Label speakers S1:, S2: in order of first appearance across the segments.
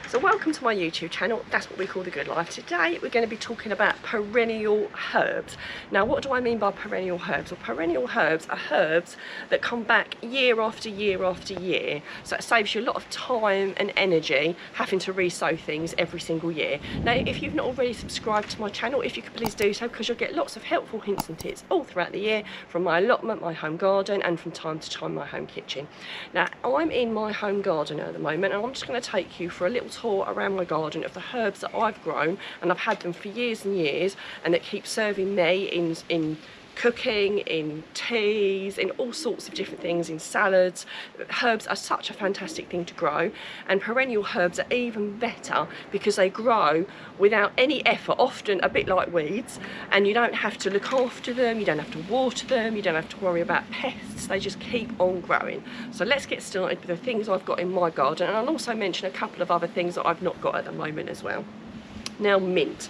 S1: So welcome to my YouTube channel. That's what we call The Good Life. Today we're going to be talking about perennial herbs. Now what do I mean by perennial herbs? Well, perennial herbs are herbs that come back year after year after year, so it saves you a lot of time and energy having to re-sow things every single year. Now if you've not already subscribed to my channel, if you could please do so, because you'll get lots of helpful hints and tips all throughout the year from my allotment, my home garden, and from time to time my home kitchen. Now I'm in my home garden at the moment, and I'm just going to take you for a little tour around my garden of the herbs that I've grown, and I've had them for years and years, and that keep serving me in cooking, in teas, in all sorts of different things, in salads. Herbs are such a fantastic thing to grow, and perennial herbs are even better because they grow without any effort, often a bit like weeds, and you don't have to look after them, you don't have to water them, you don't have to worry about pests. They just keep on growing. So let's get started with the things I've got in my garden, and I'll also mention a couple of other things that I've not got at the moment as well. Now, mint.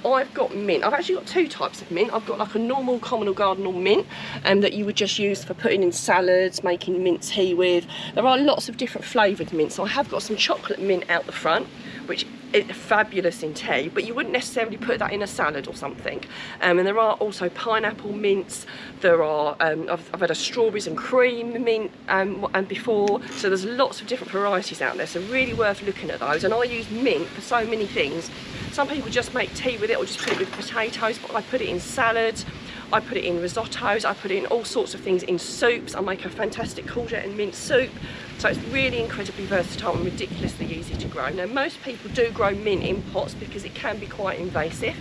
S1: I've got mint. I've actually got two types of mint. I've got like a normal common or garden mint that you would just use for putting in salads, making mint tea with. There are lots of different flavoured mints. So I have got some chocolate mint out the front, which is fabulous in tea, but you wouldn't necessarily put that in a salad or something. And there are also pineapple mints. There are, I've had a strawberries and cream mint and before, so there's lots of different varieties out there, so really worth looking at those. And I use mint for so many things. Some people just make tea with it or just put it with potatoes, but I put it in salads, I put it in risottos, I put it in all sorts of things, in soups. I make a fantastic courgette and mint soup. So it's really incredibly versatile and ridiculously easy to grow. Now most people do grow mint in pots because it can be quite invasive.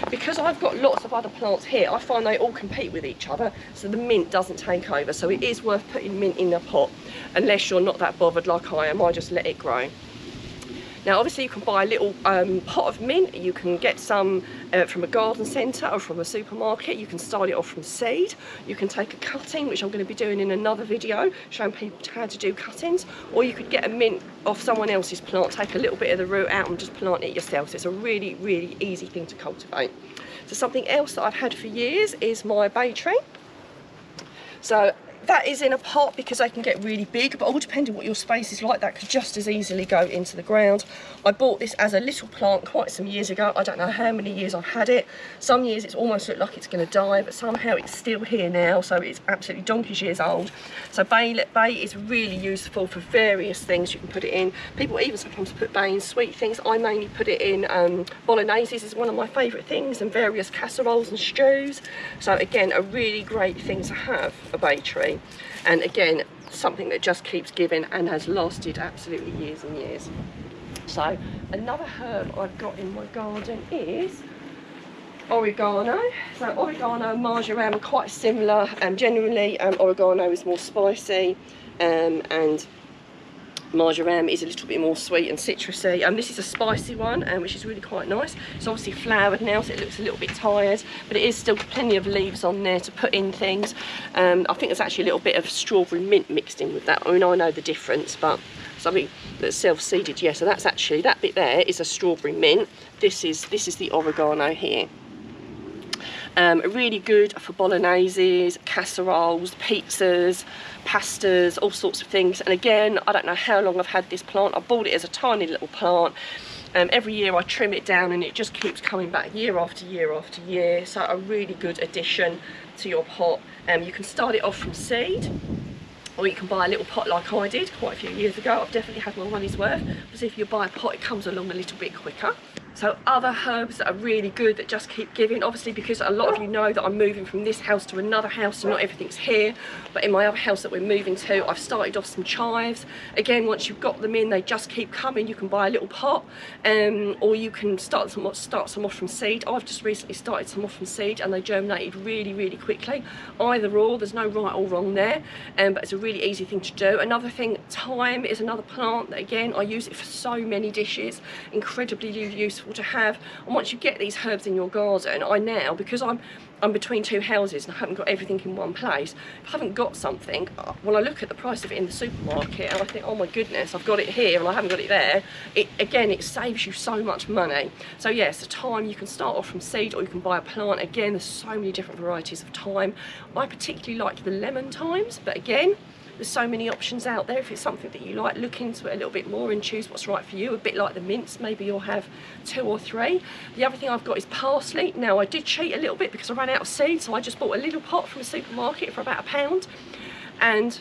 S1: Because I've got lots of other plants here, I find they all compete with each other, so the mint doesn't take over. So it is worth putting mint in a pot, unless you're not that bothered like I am. I just let it grow. Now obviously you can buy a little pot of mint. You can get some from a garden centre or from a supermarket. You can start it off from seed. You can take a cutting, which I'm going to be doing in another video, showing people how to do cuttings, or you could get a mint off someone else's plant, take a little bit of the root out and just plant it yourself. So it's a really, really easy thing to cultivate. So something else that I've had for years is my bay tree. So that is in a pot because they can get really big, but all depending what your space is like, that could just as easily go into the ground. I bought this as a little plant quite some years ago. I don't know how many years I've had it. Some years it's almost looked like it's going to die, but somehow it's still here now, so it's absolutely donkey's years old. So bay is really useful for various things. You can put it in, people even sometimes put bay in sweet things. I mainly put it in bolognese is one of my favourite things, and various casseroles and stews. So again, a really great thing to have, a bay tree. And again, something that just keeps giving and has lasted absolutely years and years. So another herb I've got in my garden is oregano. So oregano and marjoram are quite similar. Generally oregano is more spicy and marjoram is a little bit more sweet and citrusy. This is a spicy one, which is really quite nice. It's obviously flowered now, so it looks a little bit tired, but it is still plenty of leaves on there to put in things. I think there's actually a little bit of strawberry mint mixed in with that. I mean, I know the difference, but something that's self-seeded, yeah. So that's actually, that bit there is a strawberry mint. This is the oregano here. Really good for bologneses, casseroles, pizzas, pastas, all sorts of things. And again, I don't know how long I've had this plant. I bought it as a tiny little plant. Every year I trim it down and it just keeps coming back year after year after year. So a really good addition to your pot. You can start it off from seed, or you can buy a little pot like I did quite a few years ago. I've definitely had my money's worth, because if you buy a pot it comes along a little bit quicker. So other herbs that are really good that just keep giving, obviously because a lot of you know that I'm moving from this house to another house, so not everything's here, but in my other house that we're moving to, I've started off some chives. Again, once you've got them in, they just keep coming. You can buy a little pot, or you can start some off from seed. I've just recently started some off from seed and they germinated really, really quickly. Either or, there's no right or wrong there, but it's a really easy thing to do. Another thing, thyme is another plant that again, I use it for so many dishes, incredibly useful to have. And once you get these herbs in your garden, I now, because I'm between two houses and I haven't got everything in one place, if I haven't got something, well, I look at the price of it in the supermarket and I think, oh my goodness, I've got it here and I haven't got it there. It saves you so much money. So yes, the thyme, you can start off from seed or you can buy a plant. Again, there's so many different varieties of thyme. I particularly like the lemon thymes, but again, There's so many options out there. If it's something that you like, look into it a little bit more and choose what's right for you. A bit like the mints, maybe you'll have 2 or 3. The other thing I've got is parsley. Now I did cheat a little bit because I ran out of seeds, so I just bought a little pot from a supermarket for about £1, and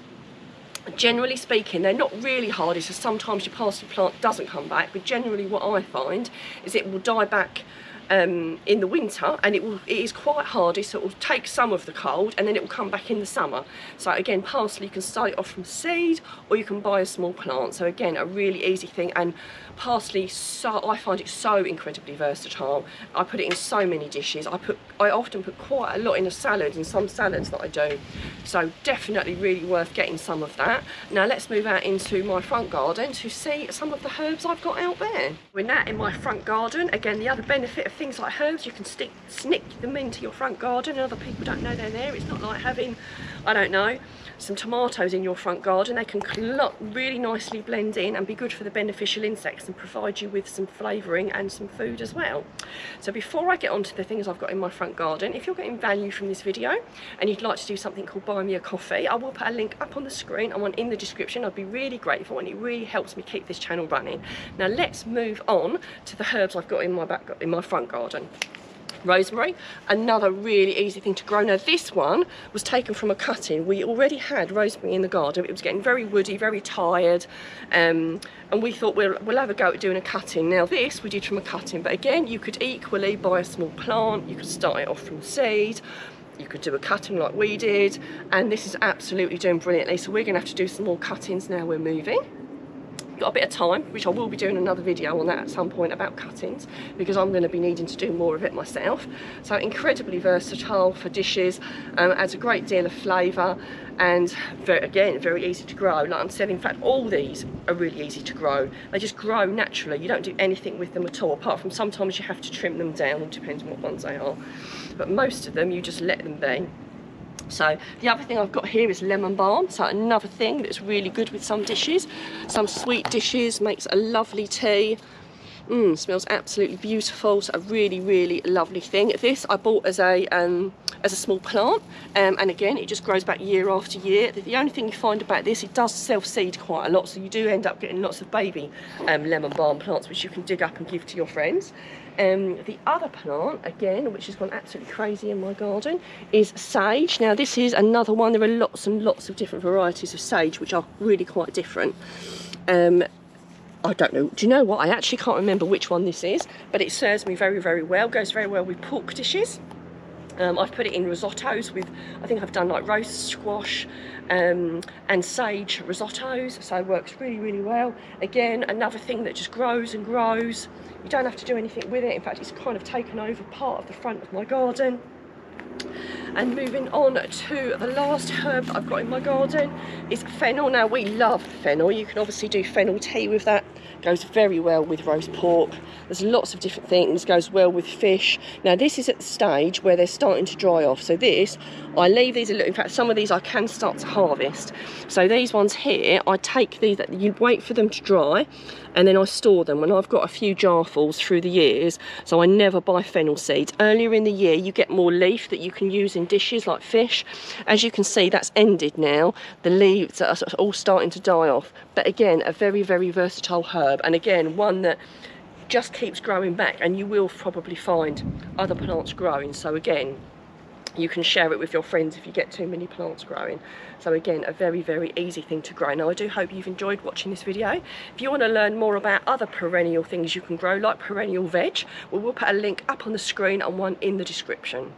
S1: generally speaking they're not really hardy, so sometimes your parsley plant doesn't come back, but generally what I find is it will die back in the winter, and it is quite hardy, so it will take some of the cold and then it will come back in the summer. So again, parsley, you can start it off from seed or you can buy a small plant. So again, a really easy thing. And parsley, I find it so incredibly versatile. I put it in so many dishes. I often put quite a lot in a salad, in some salads that I do. So definitely really worth getting some of that. Now let's move out into my front garden to see some of the herbs I've got out there. We're now in my front garden. Again, the other benefit of things like herbs, you can snick them into your front garden and other people don't know they're there. It's not like having, I don't know, some tomatoes in your front garden. They can really nicely blend in and be good for the beneficial insects and provide you with some flavouring and some food as well. So before I get on to the things I've got in my front garden, if you're getting value from this video and you'd like to do something called Buy Me a Coffee, I will put a link up on the screen and one in the description. I'd be really grateful, and it really helps me keep this channel running. Now let's move on to the herbs I've got in my front garden. Rosemary, another really easy thing to grow. Now this one was taken from a cutting. We already had rosemary in the garden. It was getting very woody, very tired, and we thought we'll have a go at doing a cutting. Now this we did from a cutting, but again, you could equally buy a small plant. You could start it off from seed. You could do a cutting like we did, and this is absolutely doing brilliantly. So we're going to have to do some more cuttings now we're moving. Got a bit of time, which I will be doing another video on that at some point about cuttings, because I'm going to be needing to do more of it myself. So incredibly versatile for dishes, adds a great deal of flavour, and again, very easy to grow. Like I'm saying, in fact, all these are really easy to grow. They just grow naturally. You don't do anything with them at all, apart from sometimes you have to trim them down. It depends on what ones they are, but most of them you just let them be. So the other thing I've got here is lemon balm. So another thing that's really good with some dishes, some sweet dishes, makes a lovely tea. Smells absolutely beautiful. So a really, really lovely thing. This I bought as a small plant, and again, it just grows back year after year. The only thing you find about this, it does self-seed quite a lot, so you do end up getting lots of baby lemon balm plants, which you can dig up and give to your friends. The other plant, again, which has gone absolutely crazy in my garden, is sage. Now this is another one. There are lots and lots of different varieties of sage, which are really quite different. I don't know, do you know what? I actually can't remember which one this is, but it serves me very, very well. Goes very well with pork dishes. I've put it in risottos with, I think I've done like roast squash and sage risottos, so it works really, really well. Again, another thing that just grows and grows. You don't have to do anything with it. In fact, it's kind of taken over part of the front of my garden. And moving on to the last herb that I've got in my garden is fennel. Now we love fennel. You can obviously do fennel tea with that. Goes very well with roast pork. There's lots of different things. Goes well with fish. Now this is at the stage where they're starting to dry off. So this, I leave these a little. In fact, some of these I can start to harvest. So these ones here, I take these, you wait for them to dry, and then I store them. When I've got a few jarfuls through the years, so I never buy fennel seeds. Earlier in the year, you get more leaf that you can use in dishes like fish. As you can see, that's ended now. The leaves are all starting to die off. But again, a very, very versatile herb, and again, one that just keeps growing back, and you will probably find other plants growing. So again, you can share it with your friends if you get too many plants growing. So again, a very, very easy thing to grow. Now I do hope you've enjoyed watching this video. If you want to learn more about other perennial things you can grow, like perennial veg, we'll put a link up on the screen and one in the description.